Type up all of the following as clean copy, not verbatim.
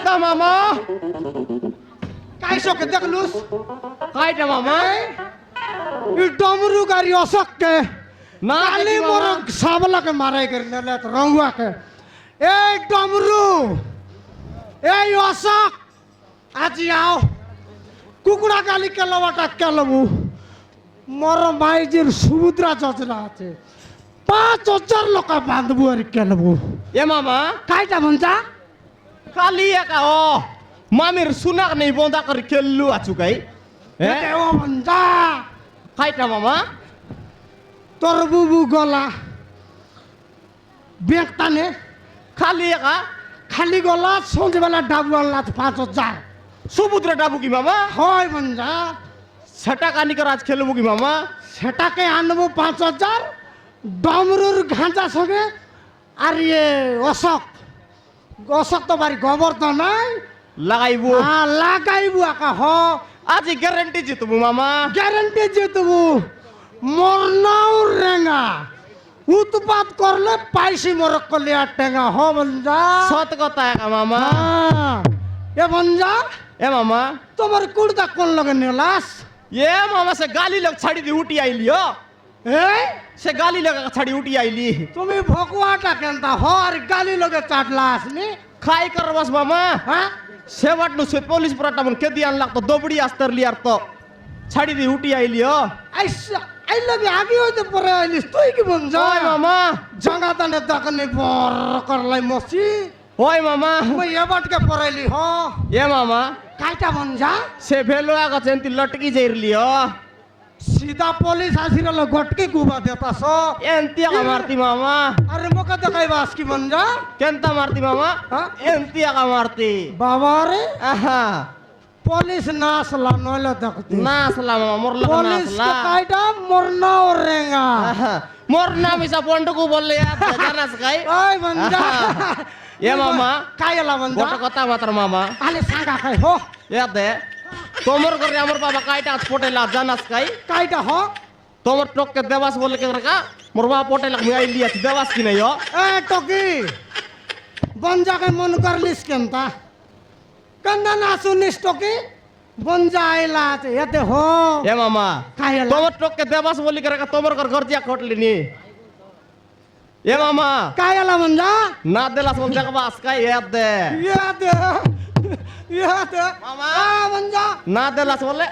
का मामा काय शोक देखलूस काय टा मामा डमरू गाड़ी अशोक के ना काली देखी मोर मामा। साबला के मारे कर ले तो रंगुआ के ए डमरू ए अशोक आज आओ कुकुड़ा गाली के लवाटा के लबू मोर माइजिर सुमुद्रा जोजना আছে 5000 लोक बांधबू আর के लबू ए मामा कायटा भन्छ खाली एका हो मामीर सुनाक नहीं बोंदा कर खेल्लु आछु काई ए ओ भन्छ काय टा मामा তোর বুবু গলা ব্যাগ টানে खाली एका খালি গলা সন্ধ্যেবেলা ডাবু আনলা 5000 সমুদ্র ডাবু কি মামা হয় বন্ধা সেটা কানি কর আজ খেলবো কি মামা সেটাকে আনবো 5000 ডমরুর ঘাঁচা সঙ্গে আর ইয়ে অশোক অশোক তো বাড়ি গোবর তো নাই লাগাইবো লাগাইবু আকা হ আজ গ্যারান্টি জিতবো মামা গ্যারেন্টি জিতবু মরনাও রেঙ্গা উৎপাত করলে পাইসি মরক করলে আর টেঙ্গা হ বন্ধা সত কথা একা মামা এ বন্ধা এ মামা তোমার কুড়তা কোন লগে নেলাস ये मामा से गाली लग छाड़ी दी उठी आईली हो এই से गाली लग छाड़ी उठी आईली তুমি ভকুয়াটা কেনতা হ আর গালি লগে চাটলাস নি खाई कर बस मामा হ্যাঁ शेवट नु से पुलिस पराटा मन के दियान लाग तो दोबड़ी अस्तर लियार तो छाड़ी दी उठी आईली हो আইসা আই লগে আগে হইতে পরে আইলিস তুই কি বল যা ओए मामा জাঙ্গা তানে দকনে বর করলাই মসি ओए मामा মই এবাট কে পরাইলি হ ये मामा কাইটা বন যা से भेलो आगा चेंती लटकी जेरली हो সিধা পুলিশ আসিরল গটকে গুবা দেতাস एंती आगा मारती मामा আরে মোকা দেখাইবাস কি বন যা केंता मारती मामा हाँ? एंती आगा मारती বাবা রে आहा পুলিশ না আসলা নইলে দেখতি ना असला मामा मोर लग ना পুলিশ असला কে কাইটা মরনা ও রেঙ্গা आहा, मोर नाम इसा पोंड को बोल यार जाना सकाई ওই বন যা ये मामा কাইলা বন যা गोटा कथा मात्र मामा আলে সাঙ্গা খাই হো याद है तोमर कर हमर बाबा काईटा पोटेला जानास काई কাইটা হ तोमर टोक के देवास बोले के रका मोर बाबा पोटेला मियाई लिया देवास की नहीं हो এ টকি বনজাকে মন করলিস কেনতা কন্না না শুনিস টকি বনজা আইলা আছে এতে হো ये मामा কাইলা तोमर टोक के देवास बोले के रका तोमर कर गर्जिया खोटली नी ये मामा কাইলা বনজা ना देला बोल जगबास काई याद दे ইয়াতে ইয়াতে মামা। বনজা ना देला बोले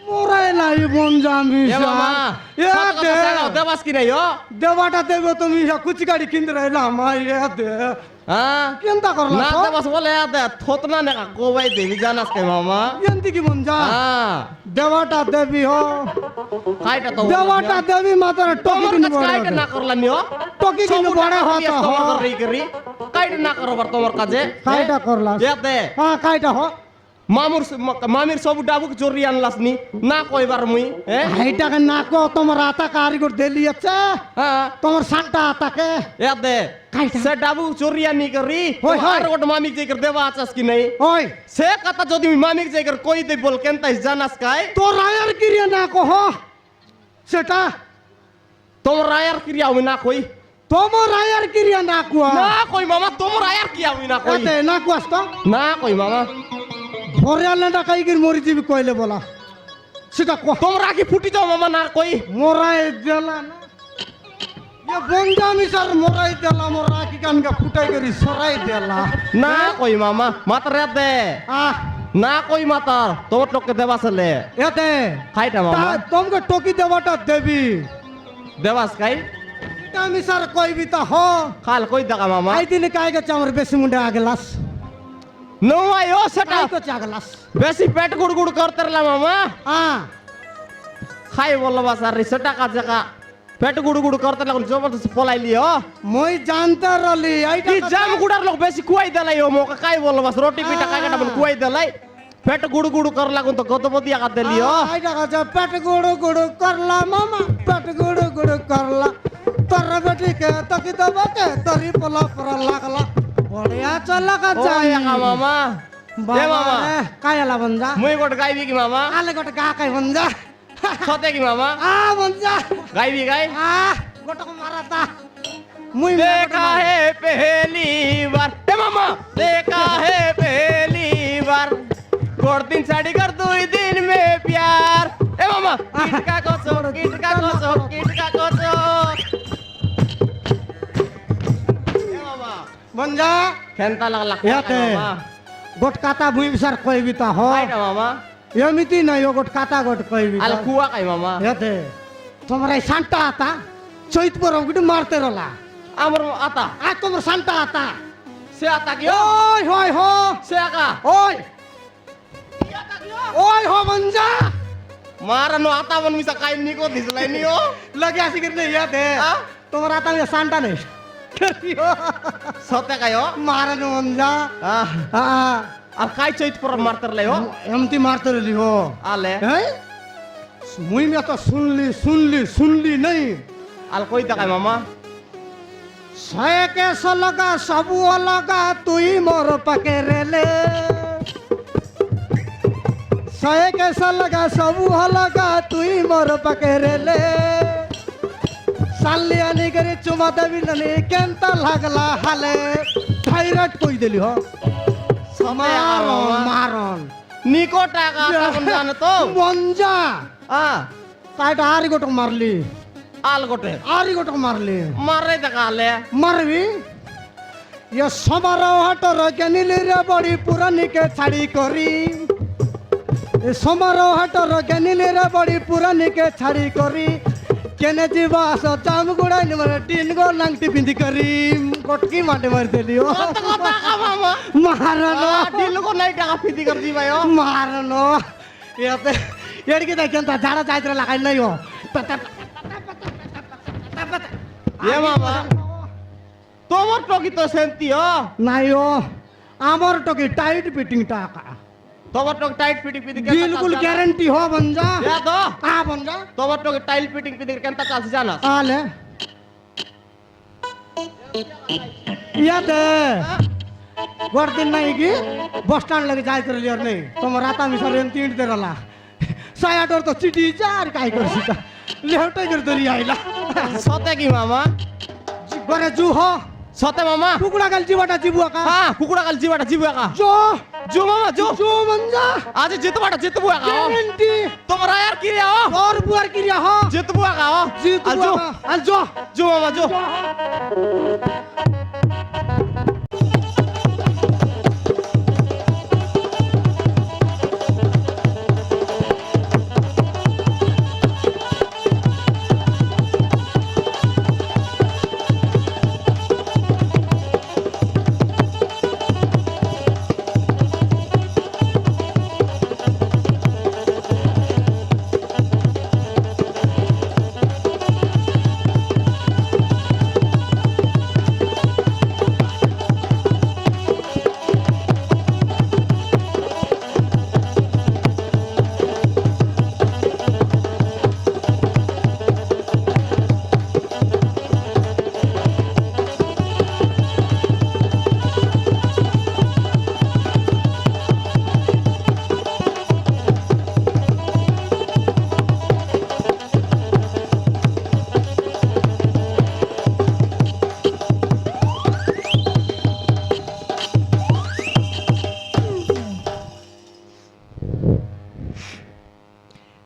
মোরাই লাই বনজা আমি ये मामा सत ইয়াতে कथा सागा देवास की नहीं हो দেবাটা দেব তুমি কুচি গাড়ি কিনতে রাইলা আমার ইয়াতে हां কেনতা করলা ना देवास बोले याद है थोतना ने को भाई देवी जानास के मामा এন্তি কি বনজা हां দেবাটা দেবি হো काईटा तो দেবাটা দেবি মাতার টকি तोमर কিনে कच বড় काईटा ना करला नी हो টকি কিনে বড় হতা হো कर रही करी काईटा ना करो बर तोमर काजे কাইটা করলা याद है হ্যাঁ কাইটা হ मामिर सब डाबुक चोरी आनलास नी ना कोई बार मुई हैं হাইটাকে না কো তোমার আতা কারিগর দেলি আছে हां তোমার সান্টা আতাকে याद है काईटा? से डाबू चोरी आनी करी होय, होय। हर गोट मामिक जेकर देवा आचास की नहीं ওই से कथा जदी मामिक जेकर कोई दे बोल केनता जानास काय তোর আয়ার কিরিয়া না কো হ সেটা तुम रायर क्रिया हुई ना कोई তোমার আয়ার কিরিয়া না কুয়া ना कोई मामा तुम रायर किया हुई ना कोई এতে না কুয়াস তো ना कोई मामा ভরে আলেটা কাইগির মরি দিবি কইলে বলা সেটা কো तुम राखी फुटी जाओ मामा ना कोई মোরাই দেলা না ये বঞ্জামি স্যার মোরাই দেলা মোরা কি কানকা ফুটাই করি সরাই দেলা ना कोई मामा मात्र याद दे আহ ना कोई मातर तुम टोक के देवा सले এতে खाईटा मामा তোমাকে টকি দেওয়াটা দেবি देवास काई আমি স্যার কইবি তা হ खाल कोई दगा मामा আই দিনে কাই গেছে আমার বেশি মুন্ডে আগলাস नो आयो सेटा কাই গেছে আগলাস बेसी पेट गुड़ गुड़ करते रला मामा হ্যাঁ खाई बोल बस अरे सेटा का जगह पेट गुड़ गुड़ करते रला जबरदस्त पलाई लियो মই জানতে রলি আইটা की जाम गुड़ार लोग बेसी कुआई देलाई हो मोका काई बोल बस रोटी पीटा काई काटा बन कुआई देलाई पेट गुड़ गुड़ कर लागुन तो गतपतिया का देलियो আইটা কাছে পেট গুড়ু গুড়ু করলা মামা পেট গুড়ু গুড়ু করলা তোর বেটি কে তকি দবাকে তরি পলা পরা লাগলা বড়িয়া চলা কা ओ যায় या का मामा ए मामा কায়ালা বঞ্জা मुई गोट गाई की मामा আলে গট গা কাই বঞ্জা छोटे की मामा আ বঞ্জা गाई भी गाई আ গটক মারাতা মুই देखा है মঞ্জা খেন্তা লাগলা ইয়াতে গোট কাতা ভুই বিসার কইবি তা হ না মামা এমিতি নাই ও গোট কাতা গোট কইবি আল কুয়া কাই মামা ইয়াতে তোমার এই সান্টা আতা চৈত পরব গিটু মারতে রলা আমার আতা আ তোমার সান্টা আতা সে আতা কি ওই হয় হ সে আকা ওই ওই হ মঞ্জা মারানো আতা মন মিসা কাই নিকো দিছলাই নিও লগে আসি করতে ইয়াতে তোমার আতা মে সান্টা নেই সতে কায়ো মারানো মঞ্জা আর কাই চৈত পর মারতার লাইও এমতি মারতে রলি হো আলে হ্যাঁ মুই মে তো শুনলি নাই আল কই দেখাই মামা সয়কে সলগা সবু অলগা তুই মোর পাকে রেলে সয়কে সলগা সবু অলগা তুই মোর পাকে রেলে সাল্লি আনি করে চুমা দেবি নানি কেনতা লাগলা হালে থাইরয়েড কই দিলি হ মারন নিকো টাকা তখন জানো তো মঞ্জা তাইটা আরি গোটক মারলি আল গোটে আরি গোটক মারলি মারে দেখা আলে মারবি ये समारोह हटर ज्ञानीले रे बड़ी पुरानी के छाड़ी करी ये समारोह हटर ज्ञानीले रे बड़ी पुरानी के छाड़ी करी केने जीवा सो चाम गुड़ा नि मारे टीन गो लांगटी पिंदी करी कोटकी माटे मार देलियो কত কথা কা মামা मारनो দিল কো নাই টাকা ফিদি কর দি ভাইও मारनो याते एडके देखन ता झाड़ा जायत्र लगाई नहीं हो এ মামা তোমার টকি তো সেন্তি ও नहीं हो आमर टकी टाइट फिटिंग टाका তোমার টক টাইট ফিটিং পিদি बिल्कुल गारंटी हो बंजा এ তো आ बंजा তোমার টক টাইল ফিটিং পিদি কেনতা চালছি জানাস आले याते दिन नहीं की बस स्टैंड लगे जाय कर लियर नहीं तुम राता मिसर एन तीन दे रला सायाडर तो चिटी जार काय कर सिता लेहटे कर दरी आइला সতে কি মামা गरे जू हो সতে মামা कुकुडा गाल जीवाटा जीबुआ का হ্যাঁ কুকুড়া কাল জিবাটা জিবু একা जो জো মামা জো जो मंजा আজ জিতবাটা জিতবু একা गारंटी তোমার আর কি রে ও और बुआर किरिया हो জিতবু একা ও जीत আজো आज जो জো মামা জো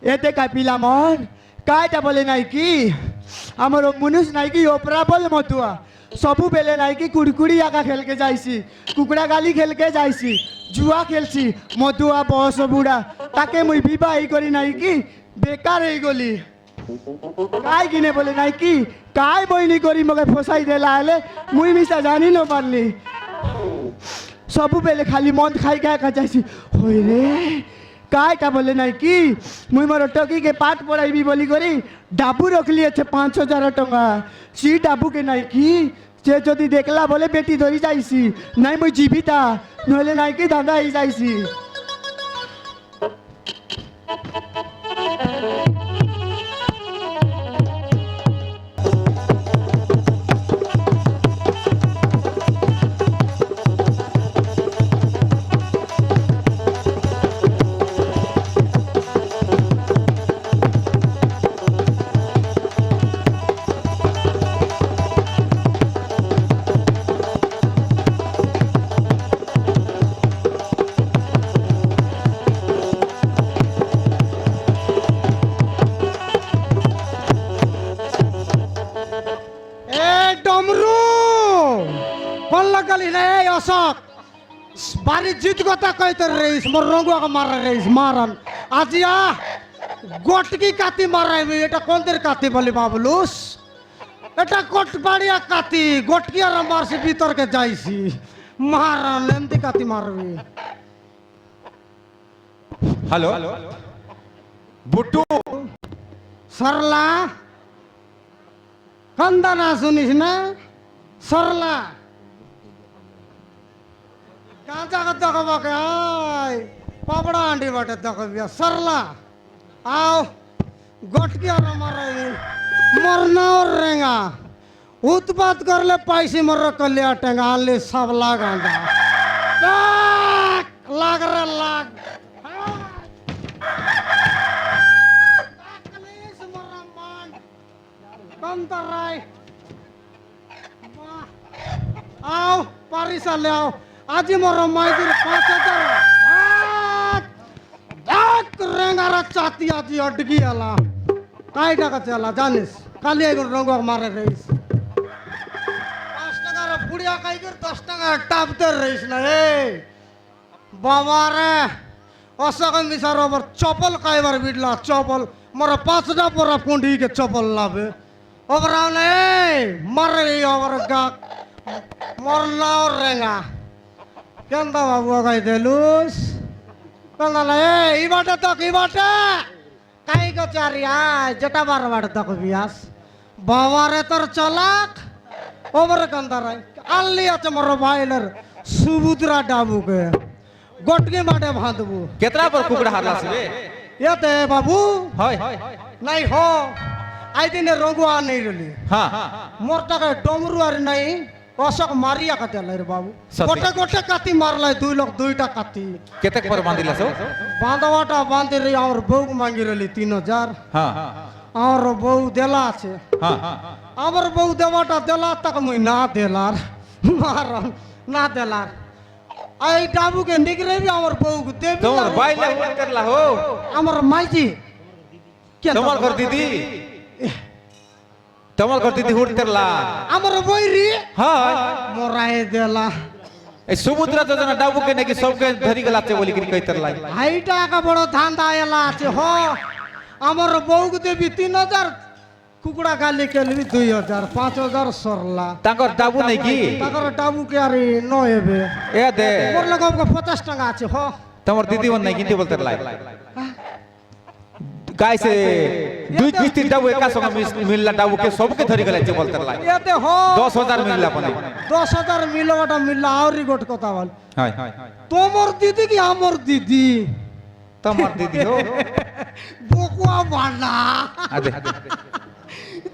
এতে কাপিলা মন কাইটা বলে নাই কি আমার মনুষ নাই কি ওপরা বল মতুয়া সবু বেলে নাই কি কুড়কুড়ি আঁকা খেলকে যাইছি কুকুড়া গালি খেলকে যাইছি জুয়া খেলছি মতুয়া বয়স বুড়া তাকে মুই বিবাহ করি নাই কি বেকার হয়ে গলি কাই কিনে বলে নাই কি কাই বইনি করি মগে ফসাই দেলা হলে মুই মিশা জানি ন পারলি ସବୁବେଳେ ଖାଲି ମଦ ଖାଇକା ଏକା ଯାଇସି ହଇ ରେ କାଇଟା ବୋଲେ ନାଇଁ କି ମୁଇଁ ମୋର ଟକିକେ ପାଠ ପଢ଼ାଇବି ବୋଲି କରି ଡାବୁ ରଖିଲି ଏତେ 5,000 ଟଙ୍କା ସି ଡାବୁକେ ନାଇଁ କି ସେ ଯଦି ଦେଖିଲା ବୋଲେ ବେଟି ଧରି ଯାଇସି ନାଇଁ ମୁଇଁ ଯିବି ତା ନହେଲେ ନାଇଁ କି ଦାଦା ହେଇଯାଇସି গালি না এই অশোক বাড়ি জিত কথা কইতে রইস মোর রঙ্গুয়াকে মারা রইস মারান আজিয়া গটকি কাতি মারাইবি এটা কোনদের কাতি বলি বাবলুস এটা কটবাড়িয়া কাতি গটকি আর মারছি ভিতরকে যাইছি মারান এমতি কাতি মারবি হ্যালো বুটু সরলা কান্দা না শুনিস না সরলা গাঁজা का देखबा के आय पापड़ा आंडी बाटे देखबिया सरला आओ गटकी और मारे मरना और रेंगा उत्पात कर ले पैसे मर कलिया टेंगा ले सब लागांगा लाग रे लाग कलेस मरा मान कम तराय आओ पारिसा ले आओ আজি মোর মাইদির 5000 ডাক রেঙ্গারা চাতি আজি অটকি আলা কাই টাকা চালা জানিস কালি এগুলো রঙ মারে রইস 5 টাকার বুড়িয়া কাইগর 10 টাকা টাপতে রইস না এ বাবা রে অসক মিসার ওপর চপল কাইবার বিডলা চপল মোর 5টা পরা পুঁডি के চপল লাভে ওবরাও না এ মারে ওবর গা মোর নাও রেঙ্গা কেন্দা বাবু গাই দেলুস কেন্দা না এই বাটা তো কি বাটা কাই গচারি আয় যেটা বারবার তক বিয়াস বাবারে তোর চালাক ওবরে কেন্দা রাই আল্লি আছে মোর ভাইলের সুবুদ্রা ডাবুকে গটকে মাঠে বাঁধবু কেতরা পর কুকুড়া হারলা রে এতে বাবু হয় নাই হ আই দিনে রঙ্গুয়া নেই রলি হ্যাঁ মোর টাকা ডমরু আর নাই অশোক মারিয়া কাটালাই রে বাবু সত্যি? গোটে গোটে কাতি মারলাই 2 লোক 2টা কাতি কেতেক পর বাঁধিলা সো বাঁধবাটা বাঁধি রে আমার বউ মাঙ্গি রলি 3000 হ্যাঁ আমার বউ দেলা আছে হ্যাঁ আমার বউ দেওয়াটা দেলা তাক মুই না দেলার মার না দেলার এই ডাবুকে নিগরেবি আমার বউকে দেবি তোমার বাইলে হুট করলা হো আমার মাইজি কে তোমার ঘর দিদি তোমার ঘর দিদি হুট করলা আমার বইরি হয় মোরাই দেলা এই সমুদ্র যোজনা ডাবুকে নাকি সবকে ধরি গলাতে বলি কি কইতর লাই হাইটা একা বড় ধান্দা এলা আছে হ আমার বউকে দেবি 3000 কুকুড়া গালি কেলবি 2000 5000 সরলা তাঙ্কর ডাবু নাই কি তাকর ডাবুকে আরে নয়েবে এ দে মোর লগে 50 টাকা আছে হ তোমার দিদি মন নাই কিনতে বলতে লাই গাইছে দুই কিস্তি ডাবু একা সঙ্গে মিললা ডাবুকে সবকে ধরি গলাতে বলতে লাই এতে হ 10000 মিললা পনে 10000 মিলওয়াটা মিললা আউরি গোট কথা বল হয় তোমার দিদি কি আমার দিদি তোমার দিদি হো বকুয়া বানা আদে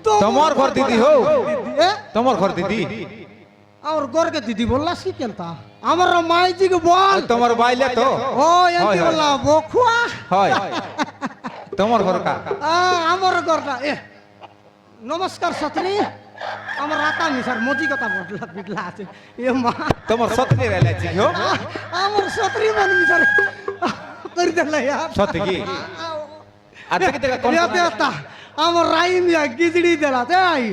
তোমার ঘর দিদি হো এ তোমার ঘর দিদি আর গরকে দিদি বললাস কি কেনতা আমার মাইজি কে বল তোমার বাইলে তো ও এন্তি বললা বকুয়া হয় তোমার ঘর কা আমার গরটা এ নমস্কার ছাত্রী আমার রাতা মিসার মজি কথা বললা বিটলা আছে এ মা তোমার সতনি রেলাইছি হো আমার ছাত্রী মন মিসার করি দেলা यार সত্যি কি আর দেখে দেখে কোন দেতা আমার রাইমিয়া গিজড়ি দেলা তাই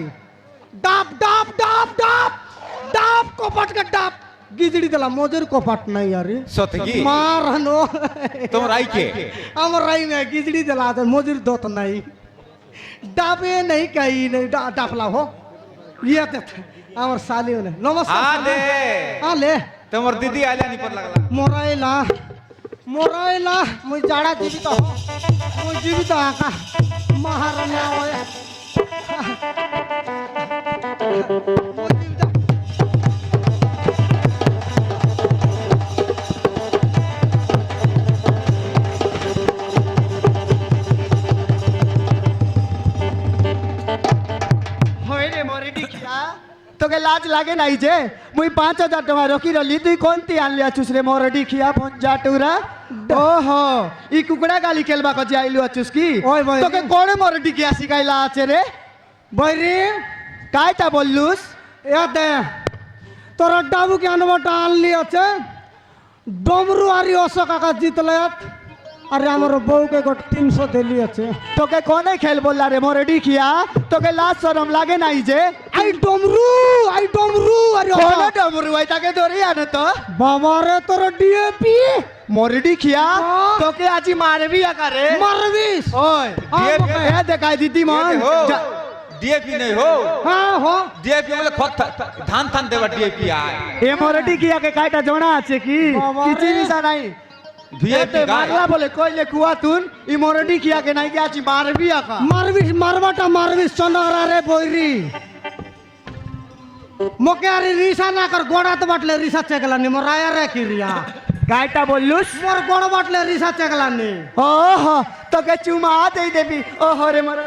ডাব ডাব ডাব ডাব ডাব কপাট কে ডাব গিজড়ি দেলা মজুর কপাট নাই আরে সত্যি কি মারনো তোমার আই কে আমার রাইমিয়া গিজড়ি দেলা তো মজুর দত নাই ডাবে নাই কাই নাই ডাফলা हो ये ते আমার সালিও ने নমস্কার আলে আলে তোমার দিদি আইলা নি পর লাগলা মোরাইলা মুই জাড়া জীবিত মুই জীবিত আকা মহারানী হয় মুই জীবিত হয় রে মরে ডিখিয়া তোকে লাজ লাগে নাই যে মুই 5000 টাকা রকি রলি তুই কোনটি আনলি আছুস রে মরে ডিখিয়া ভঞ্জা টুরা ওহো ই কুকুড়া গালি খেলবা কজি আইলু আছুস কি ওই ভাই তোকে কোনে মরে ডিখিয়া শিখাইলা আছে রে বৈরি কাইটা বললুস এ দে তোর ডাবু কে আনবাটা আনলি আছে ডমরু আরি অশোক কাকা জিতলে আরে আমার বউকে গোট 300 দিলি আছে তোকে কোনে খেল বললা রে মরে ডিখিয়া তোকে লাজ শরম লাগে নাই যে আই ডমরু আরে কোনে ডমরু হালুয়াইটাকে ধরে আনো তো বাবারে তোর ডিএপি মরডি খিয়া তোকে আজি মারবি আকারে মারবিস ওই DAP এ দেখাই দিদি মন ডিএপি নেই হো হ্যাঁ হো ডিএপি বলে খত ধান ধান দেবা ডিএপি আয় এ মরডি খিয়া কে কাইটা জনা আছে কি বাবা কিছু রে। নিশা নাই ভিআইপি গায় মারলা বলে কইলে কুয়া তুন ই মরডি খিয়া কে নাই কি আজি মারবি আকা মারবিস মারবাটা মারবিস চন্দ্রা রে বৈরি মোকে আরে রিসা না কর গোড়া তো বাটলে রিসা চেকলা নি মোর রায়া রে কি রিয়া কাইটা বললুস মোর গোড় বাটলে রিসা চেকলা নি ওহ তোকে চুমা দেই দেবি ওহ রে মর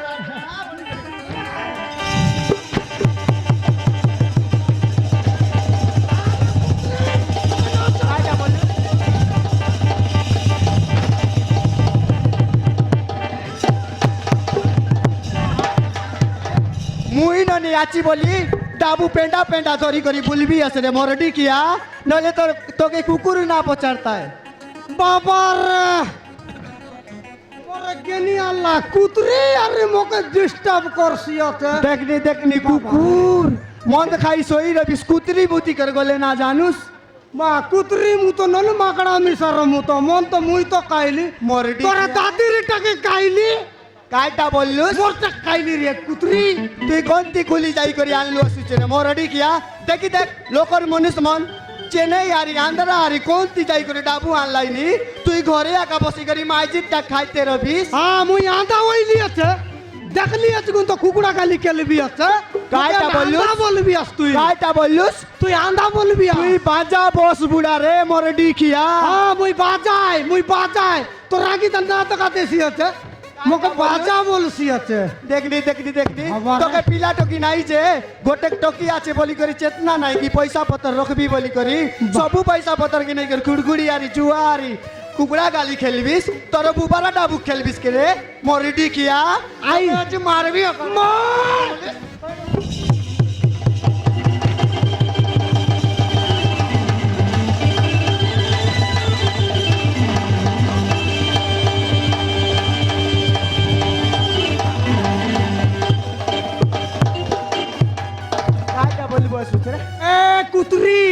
মুই ননি আছি বলি ডাবু পেন্ডা পেন্ডা ধরি করি বুলবি আছে রে মরডি কিয়া নলে তোর তোকে কুকুর না পচারতায় বাবার মোরে গেনি আল্লাহ কুতরে আরে মোকে ডিস্টার্ব করছি আছে দেখনি দেখনি কুকুর মদ খাই সই রে বিস্কুতরি বুতি কর গলে না জানুস মা কুতরি মুতো নল মাকড়া মিশার মুতো মন তো মুই তো কাইলি মরডি তোরা দাদিরটাকে কাইলি কাইটা বললুস মোরটা কাইলি রে কুতরি তুই গন্তি খুলি যাই করি আনলু আসুছে রে মরডি কিয়া দেখি দেখ লোকর মনুষ মন চেন্নাই আরি আন্ধ্রা আরি কোনটি যাই করে ডাবু আনলাইনি তুই ঘরে একা বসি করি মাইজিটা খাইতে রবিস হ্যাঁ মুই আন্দা হইলি আছে দেখলি আছে কিন্তু কুকুড়া কালি কেলবি আছে কাইটা বললুস? আন্দা বলবি আস তুই কাইটা বললুস তুই আন্দা বলবি তুই বাজা বস বুড়া রে মরডি কিয়া হ্যাঁ মুই বাজাই তোর আগে তো না তো কাতেছি আছে মোকে বাজা বলছি আছে দেখনি দেখনি দেখনি আবার? তোকে পিলা টকি নাই যে গোটেক টকি আছে বলি করি চেতনা নাই কি পয়সা পত্র রখবি বলি করি সবু পয়সা পত্র কি নাই করি কুড়কুড়ি আরি জুয়া আরি কুকুড়া গালি খেলবিস তোর বুবারা ডাবু খেলবিস কে রে মরিডি কিয়া আই আজ মারবি কাইটা বলবো সুচরে এ কুতরি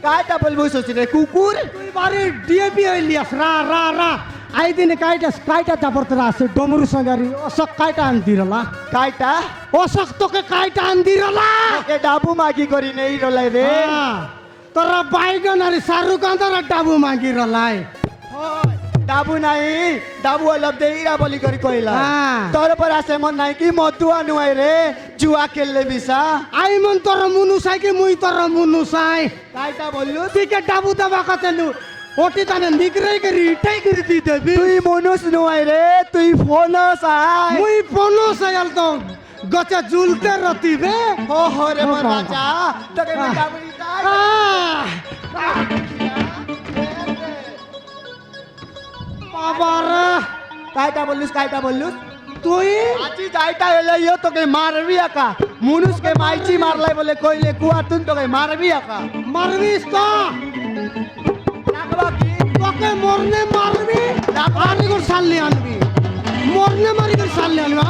কাইটা বলবো সুচরে কুকুর তুই বারে ডিএপি হইলি আস রা রা রা আই দিনে কাইটা চাপরতে আছে ডমরু সঙ্গারি অশোক কাইটা আনদিরলা কাইটা অশোক তোকে কাইটা আনদিরলা ওকে ডাবু মাগি করি নেই রলাই রে তোরা বাইগন আর শাহরুখ খান তোরা ডাবু মাগি রলাই ডাবু নাই ডাবু অলপ দেইরা বলি করি কইলা হ্যাঁ। তোর পর আছে মন নাই কি মতুয়া নুয়াই রে জুয়া খেললে বিসা আই মন তোর মুনু সাই কি মুই তোর মুনু সাই কাইটা বললু তুই কে ডাবু দেবা কথা নু ওটি তানে নিগরাই করি ইটাই করে দি দেবি তুই মনুষ নুয়াই রে তুই ফোন সাই মুই পনো সায়াল তো গছে ঝুলতে রতিবে হো হো রে মন বাবা। রাজা তোকে হ্যাঁ। ডাবু দিতাই বাবার কাইটা বললুস তুই আজি যাইটা এলে ইও তোকে মারবি একা মনুষকে মাইচি মারলাই বলে কইলে কুয়া তুন তোকে মারবি একা মারবিস তো রাখবা কি তোকে মরনে মারবি মারি করে সাললি আনবি মরনে মারি করে সাললি আনবি